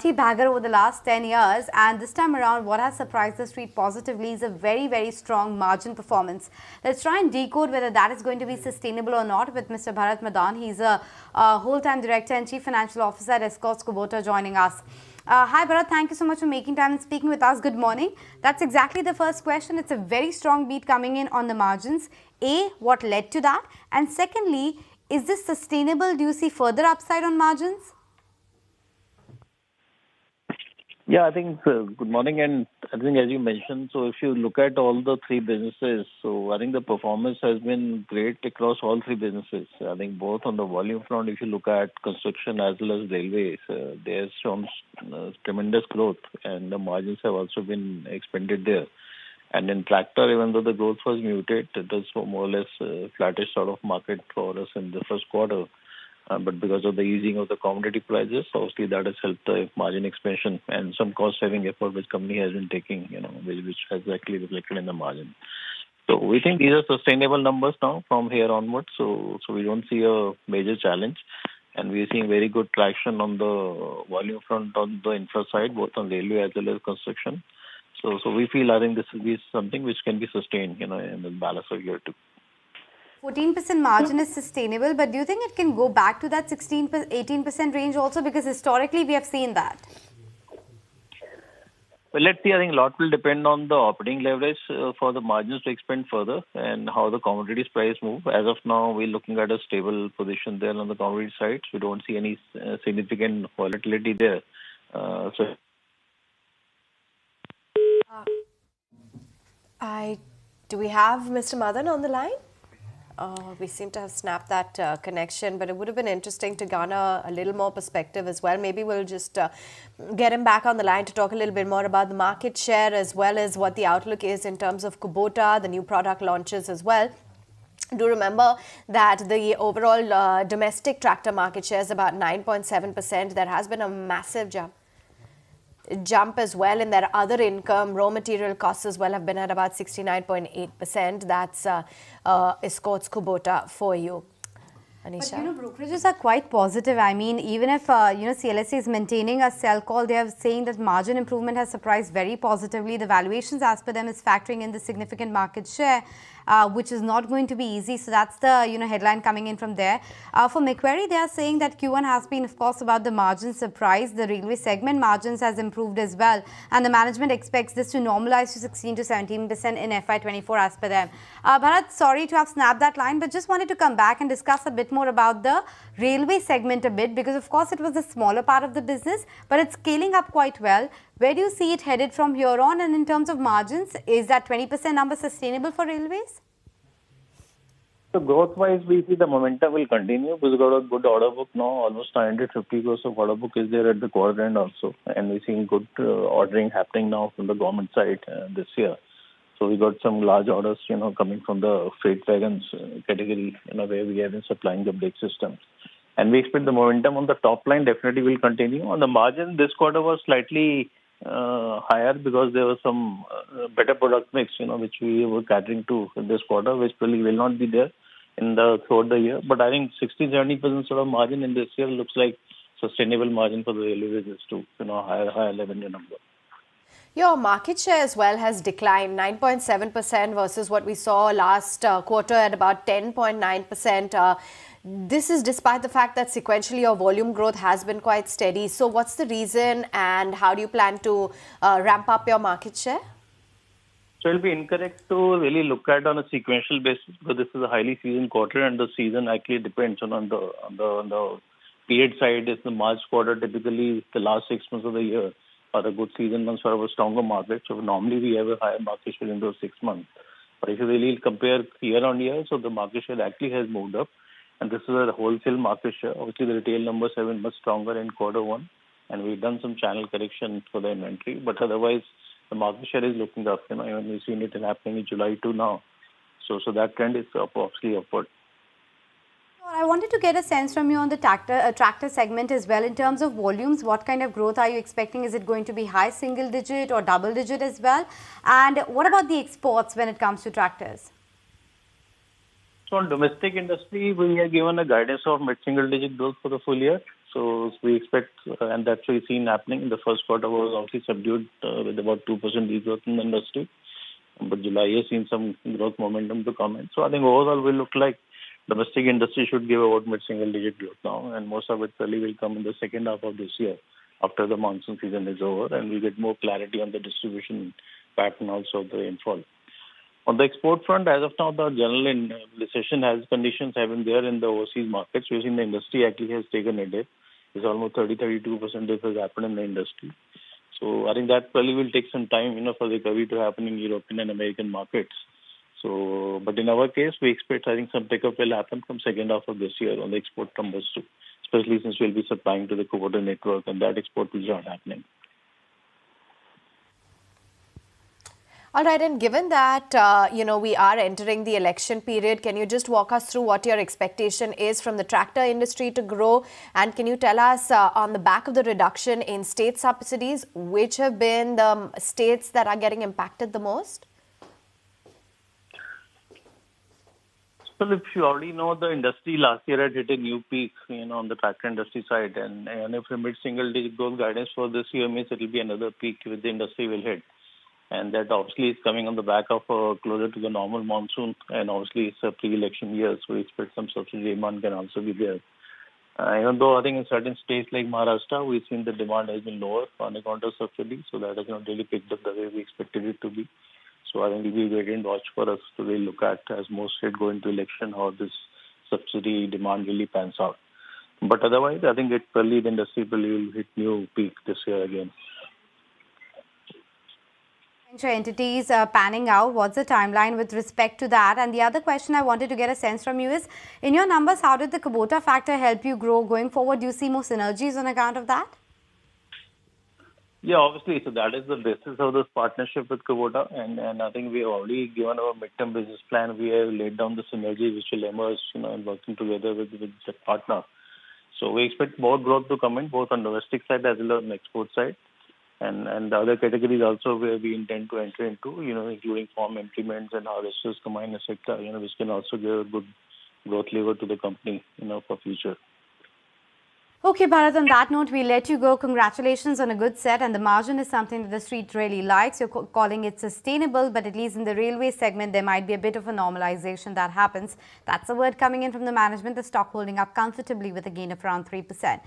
Bagger over the last 10 years, and this time around what has surprised the street positively is a very strong margin performance. Let's try and decode whether that is going to be sustainable or not with Mr. Bharat Madan. He's a whole-time director and chief financial officer at Escorts joining us. Hi Bharat, thank you so much for making time and speaking with us. Good morning. That's exactly the first question. It's a very strong beat coming in on the margins. A, what led to that? And secondly, is this sustainable? Do you see further upside on margins? Yeah, I think good morning. And I think as you mentioned, so if you look at all the three businesses, so I think the performance has been great across all three businesses. I think both on the volume front, if you look at construction as well as railways, there's some tremendous growth and the margins have also been expanded there. And in tractor, even though the growth was muted, it was more or less flattish sort of market for us in the first quarter. But because of the easing of the commodity prices, obviously that has helped the margin expansion and some cost-saving effort which company has been taking, which has actually reflected in the margin. So we think these are sustainable numbers now from here onwards. So we don't see a major challenge. And we are seeing very good traction on the volume front on the infra side, both on railway as well as construction. So we feel, I think this will be something which can be sustained, in the balance of year two. 14% margin is sustainable, but do you think it can go back to that 18% range also? Because historically we have seen that. Well, let's see. I think a lot will depend on the operating leverage for the margins to expand further and how the commodities price move. As of now, we're looking at a stable position there on the commodity side. We don't see any significant volatility there. Do we have Mr. Madan on the line? We seem to have snapped that connection, but it would have been interesting to garner a little more perspective as well. Maybe we'll just get him back on the line to talk a little bit more about the market share as well as what the outlook is in terms of Kubota, the new product launches as well. Do remember that the overall domestic tractor market share is about 9.7%. There has been a massive jump as well in their other income. Raw material costs as well have been at about 69.8%. That's Escorts Kubota for you. Anisha? But brokerages are quite positive. I mean, even if CLSA is maintaining a sell call, they are saying that margin improvement has surprised very positively. The valuations as per them is factoring in the significant market share, which is not going to be easy. So that's the headline coming in from there. For Macquarie, they are saying that Q1 has been, of course, about the margin surprise. The railway segment margins has improved as well, and the management expects this to normalize to 16 to 17% in FY24 as per them. Bharat, sorry to have snapped that line, but just wanted to come back and discuss a bit more about the railway segment a bit, because of course it was the smaller part of the business, but it's scaling up quite well. Where do you see it headed from here on? And in terms of margins, is that 20% number sustainable for railways? So growth-wise, we see the momentum will continue because we've got a good order book now. Almost 950 crores of order book is there at the quarter end also. And we're seeing good ordering happening now from the government side this year. So we got some large orders, coming from the freight wagons category, where we have been supplying the brake systems. And we expect the momentum on the top line definitely will continue. On the margin, this quarter was slightly higher because there was some better product mix, which we were catering to in this quarter, which probably will not be there throughout the year. But I think 60-70% sort of margin in this year looks like sustainable margin for the railway business to higher revenue number. Your market share as well has declined 9.7% versus what we saw last quarter at about 10.9%. This is despite the fact that sequentially your volume growth has been quite steady. So what's the reason and how do you plan to ramp up your market share? So it will be incorrect to really look at on a sequential basis because this is a highly seasoned quarter and the season actually depends on the period side. Is the March quarter typically the last 6 months of the year are a good season months for a stronger market. So normally we have a higher market share in those 6 months. But if you really compare year on year, so the market share actually has moved up. And this is a wholesale market share. Obviously the retail numbers have been much stronger in quarter one. And we've done some channel correction for the inventory. But otherwise, the market share is looking up. Even we've seen it happening in July to now. So that trend is obviously upward. I wanted to get a sense from you on the tractor segment as well. In terms of volumes, what kind of growth are you expecting? Is it going to be high single digit or double digit as well? And what about the exports when it comes to tractors? So on domestic industry, we have given a guidance of mid-single digit growth for the full year. So we expect, and that's what we've seen happening. The first quarter was obviously subdued with about 2% degrowth in the industry. But July has seen some growth momentum to come in. So I think overall will look like domestic industry should give about mid-single digit growth now, and most of it probably will come in the second half of this year after the monsoon season is over, and we get more clarity on the distribution pattern also of the rainfall. On the export front, as of now, the general recession has conditions have been there in the overseas markets. We've seen the industry actually has taken a dip. It's almost 32% dip has happened in the industry. So I think that probably will take some time, for the recovery to happen in European and American markets. So, but in our case, we expect, I think, some pickup will happen from second half of this year on the export numbers too, especially since we'll be supplying to the Kubota network, and that export will start happening. All right, and given that, we are entering the election period, can you just walk us through what your expectation is from the tractor industry to grow? And can you tell us, on the back of the reduction in state subsidies, which have been the states that are getting impacted the most? Well, if you already know, the industry last year had hit a new peak, on the tractor industry side. And if a mid-single digit growth guidance for this year means it will be another peak which the industry will hit. And that obviously is coming on the back of closer to the normal monsoon. And obviously it's a pre-election year, so we expect some subsidy demand can also be there. Even though I think in certain states like Maharashtra, we've seen the demand has been lower on account of subsidy. So that has not really picked up the way we expected it to be. So I think it will be wait and watch for us to really look at, as most states go into election, how this subsidy demand really pans out. But otherwise, I think the industry will hit new peak this year again. Entities panning out, what's the timeline with respect to that? And the other question I wanted to get a sense from you is, in your numbers, how did the Kubota factor help you grow going forward? Do you see more synergies on account of that? Yeah, obviously. So that is the basis of this partnership with Kubota. And I think we have already given our midterm business plan. We have laid down the synergy which will emerge, in working together with the partner. So we expect more growth to come in, both on domestic side as well as on the export side. And the other categories also where we intend to enter into, including farm implements and harvesters, combine, etc., which can also give a good growth lever to the company, for future. Okay, Bharat, on that note, we'll let you go. Congratulations on a good set, and the margin is something that the street really likes. You're calling it sustainable, but at least in the railway segment, there might be a bit of a normalization that happens. That's a word coming in from the management. The stock holding up comfortably with a gain of around 3%.